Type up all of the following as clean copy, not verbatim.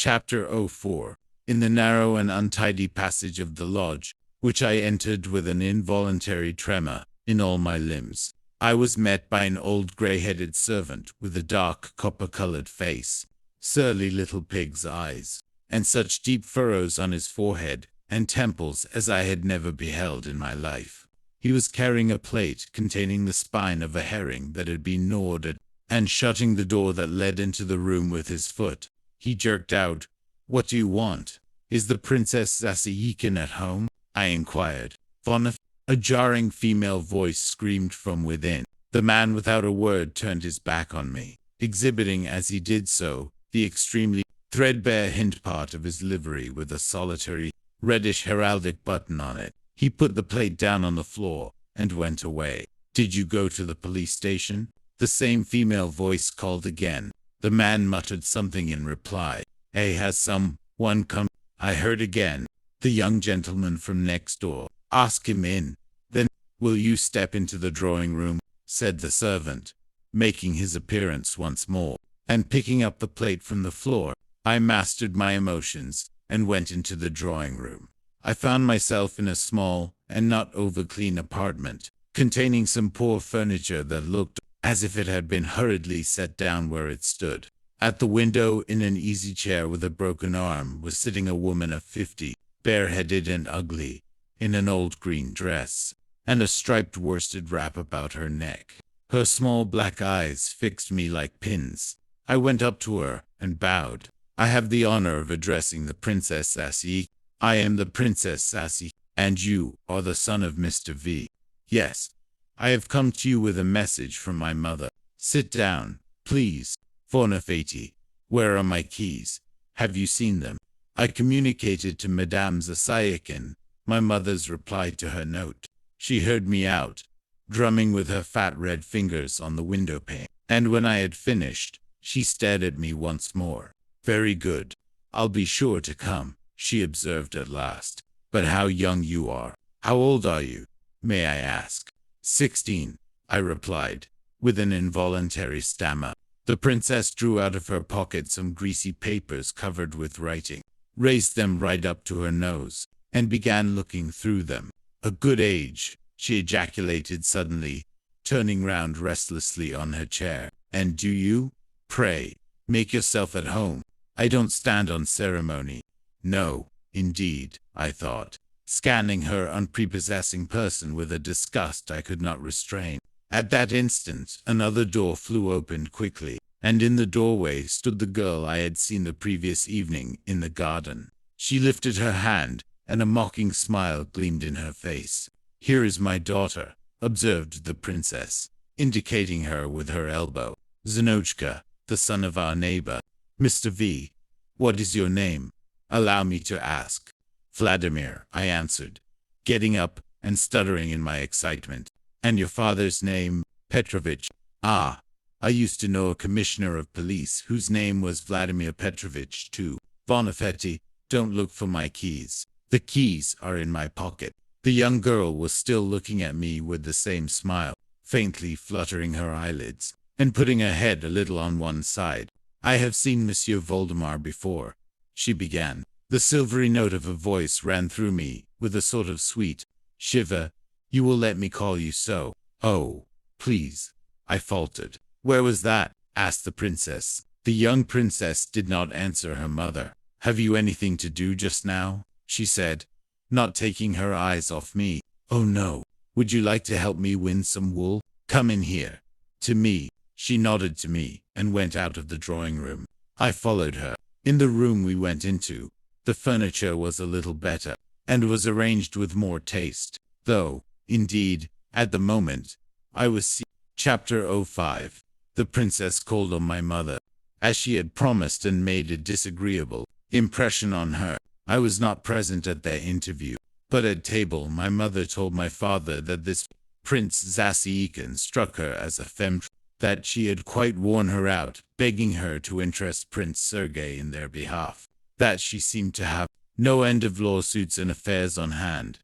Chapter 04. In the narrow and untidy passage of the lodge, which I entered with an involuntary tremor in all my limbs, I was met by an old grey-headed servant with a dark copper-colored face, surly little pig's eyes, and such deep furrows on his forehead and temples as I had never beheld in my life. He was carrying a plate containing the spine of a herring that had been gnawed at, and shutting the door that led into the room with his foot, he jerked out, "What do you want? Is the Princess Zasyekina at home?" I inquired. A jarring female voice screamed from within. The man without a word turned his back on me, exhibiting as he did so the extremely threadbare hindpart of his livery with a solitary reddish heraldic button on it. He put the plate down on the floor and went away. "Did you go to the police station?" The same female voice called again. The man muttered something in reply. Has someone come?" I heard again. "The young gentleman from next door. Ask him in." "Then, will you step into the drawing room?" said the servant, making his appearance once more, and picking up the plate from the floor. I mastered my emotions and went into the drawing room. I found myself in a small and not over-clean apartment, containing some poor furniture that looked as if it had been hurriedly set down where it stood. At the window, in an easy chair with a broken arm, was sitting a woman of 50, bareheaded and ugly, in an old green dress, and a striped worsted wrap about her neck. Her small black eyes fixed me like pins. I went up to her and bowed. "I have the honor of addressing the Princess Zasyekina." "I am the Princess Zasyekina, and you are the son of Mr. V." "Yes. I have come to you with a message from my mother." "Sit down, please." "Fornafati, where are my keys? Have you seen them?" "I communicated to Madame Zasyekina," my mother's reply to her note. She heard me out, drumming with her fat red fingers on the window pane, and when I had finished, she stared at me once more. "Very good. I'll be sure to come," she observed at last. "But how young you are. How old are you, may I ask?" 16, I replied, with an involuntary stammer. The princess drew out of her pocket some greasy papers covered with writing, raised them right up to her nose, and began looking through them. "A good age," she ejaculated suddenly, turning round restlessly on her chair. "And do you? Pray, make yourself at home. I don't stand on ceremony." "No, indeed," I thought, scanning her unprepossessing person with a disgust I could not restrain. At that instant, another door flew open quickly, and in the doorway stood the girl I had seen the previous evening in the garden. She lifted her hand, and a mocking smile gleamed in her face. "Here is my daughter," observed the princess, indicating her with her elbow. "Zinochka, the son of our neighbor. Mr. V, what is your name? Allow me to ask." "Vladimir," I answered, getting up and stuttering in my excitement. "And your father's name?" "Petrovich." "Ah, I used to know a commissioner of police whose name was Vladimir Petrovich too." "Bonifetti, don't look for my keys. The keys are in my pocket." The young girl was still looking at me with the same smile, faintly fluttering her eyelids, and putting her head a little on one side. "I have seen Monsieur Valdemar before," she began. The silvery note of her voice ran through me with a sort of sweet shiver. "You will let me call you so?" "Oh, please," I faltered. "Where was that?" asked the princess. The young princess did not answer her mother. "Have you anything to do just now?" she said, not taking her eyes off me. "Oh no. Would you like to help me win some wool? Come in here." To me, she nodded to me and went out of the drawing room. I followed her. In the room we went into, the furniture was a little better, and was arranged with more taste, though, indeed, at the moment, I was Chapter 05. The princess called on my mother, as she had promised, and made a disagreeable impression on her. I was not present at their interview, but at table my mother told my father that this Prince Zasyekina struck her as a femme, that she had quite worn her out, begging her to interest Prince Sergey in their behalf, that she seemed to have no end of lawsuits and affairs on hand.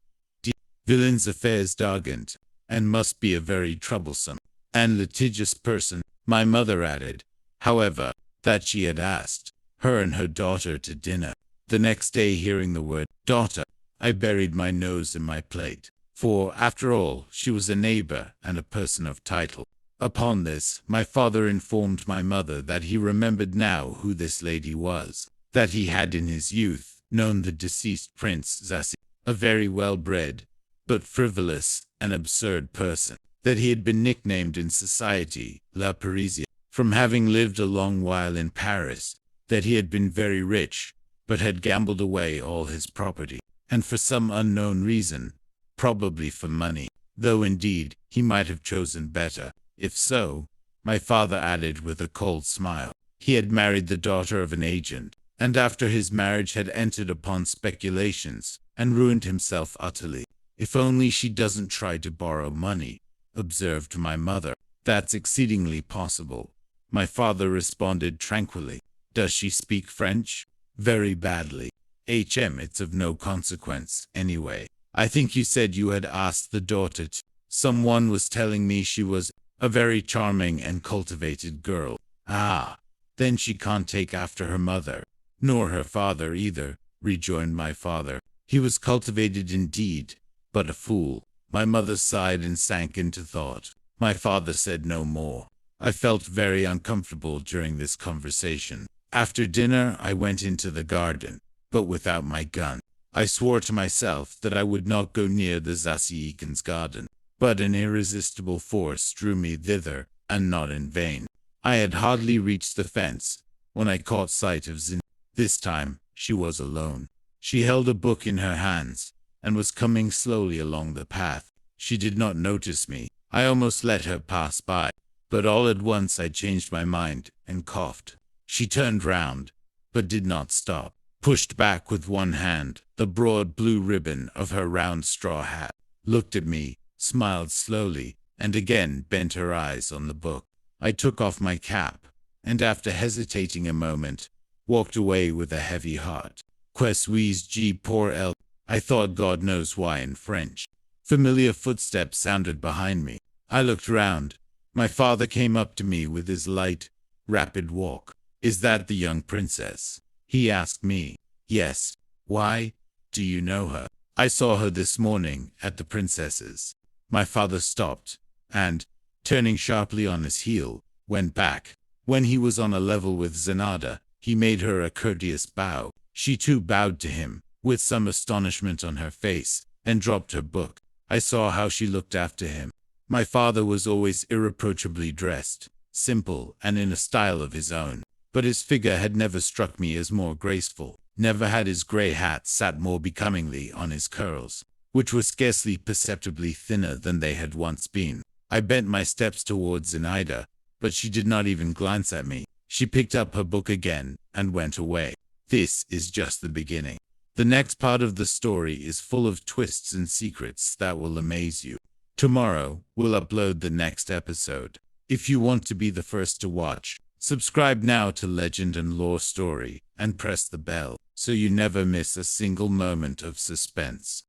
Villain's affairs d'argent, and must be a very troublesome and litigious person, my mother added, however, that she had asked her and her daughter to dinner. The next day, hearing the word daughter, I buried my nose in my plate, for, after all, she was a neighbor and a person of title. Upon this, my father informed my mother that he remembered now who this lady was, that he had in his youth known the deceased Prince Zasyekina, a very well-bred, but frivolous and absurd person, that he had been nicknamed in society La Parisienne, from having lived a long while in Paris, that he had been very rich, but had gambled away all his property, and for some unknown reason, probably for money, though indeed he might have chosen better. If so, my father added with a cold smile, he had married the daughter of an agent, and after his marriage had entered upon speculations, and ruined himself utterly. If only she doesn't try to borrow money, observed my mother. That's exceedingly possible, my father responded tranquilly. Does she speak French? Very badly. It's of no consequence, anyway. I think you said you had asked the daughter to. Someone was telling me she was a very charming and cultivated girl. Ah, then she can't take after her mother, nor her father either, rejoined my father. He was cultivated indeed, but a fool. My mother sighed and sank into thought. My father said no more. I felt very uncomfortable during this conversation. After dinner, I went into the garden, but without my gun. I swore to myself that I would not go near the Zasyekins' garden, but an irresistible force drew me thither, and not in vain. I had hardly reached the fence when I caught sight of Zin. This time, she was alone. She held a book in her hands, and was coming slowly along the path. She did not notice me. I almost let her pass by, but all at once I changed my mind and coughed. She turned round, but did not stop, pushed back with one hand the broad blue ribbon of her round straw hat, looked at me, smiled slowly, and again bent her eyes on the book. I took off my cap, and after hesitating a moment, walked away with a heavy heart. Que suis-je pour elle? I thought God knows why in French. Familiar footsteps sounded behind me. I looked round. My father came up to me with his light, rapid walk. Is that the young princess? He asked me. Yes. Why? Do you know her? I saw her this morning at the princess's. My father stopped, and, turning sharply on his heel, went back. When he was on a level with Zenada, he made her a courteous bow. She too bowed to him, with some astonishment on her face, and dropped her book. I saw how she looked after him. My father was always irreproachably dressed, simple and in a style of his own, but his figure had never struck me as more graceful. Never had his grey hat sat more becomingly on his curls, which were scarcely perceptibly thinner than they had once been. I bent my steps towards Zinaida, but she did not even glance at me. She picked up her book again and went away. This is just the beginning. The next part of the story is full of twists and secrets that will amaze you. Tomorrow, we'll upload the next episode. If you want to be the first to watch, subscribe now to Legend and Lore Story, and press the bell, so you never miss a single moment of suspense.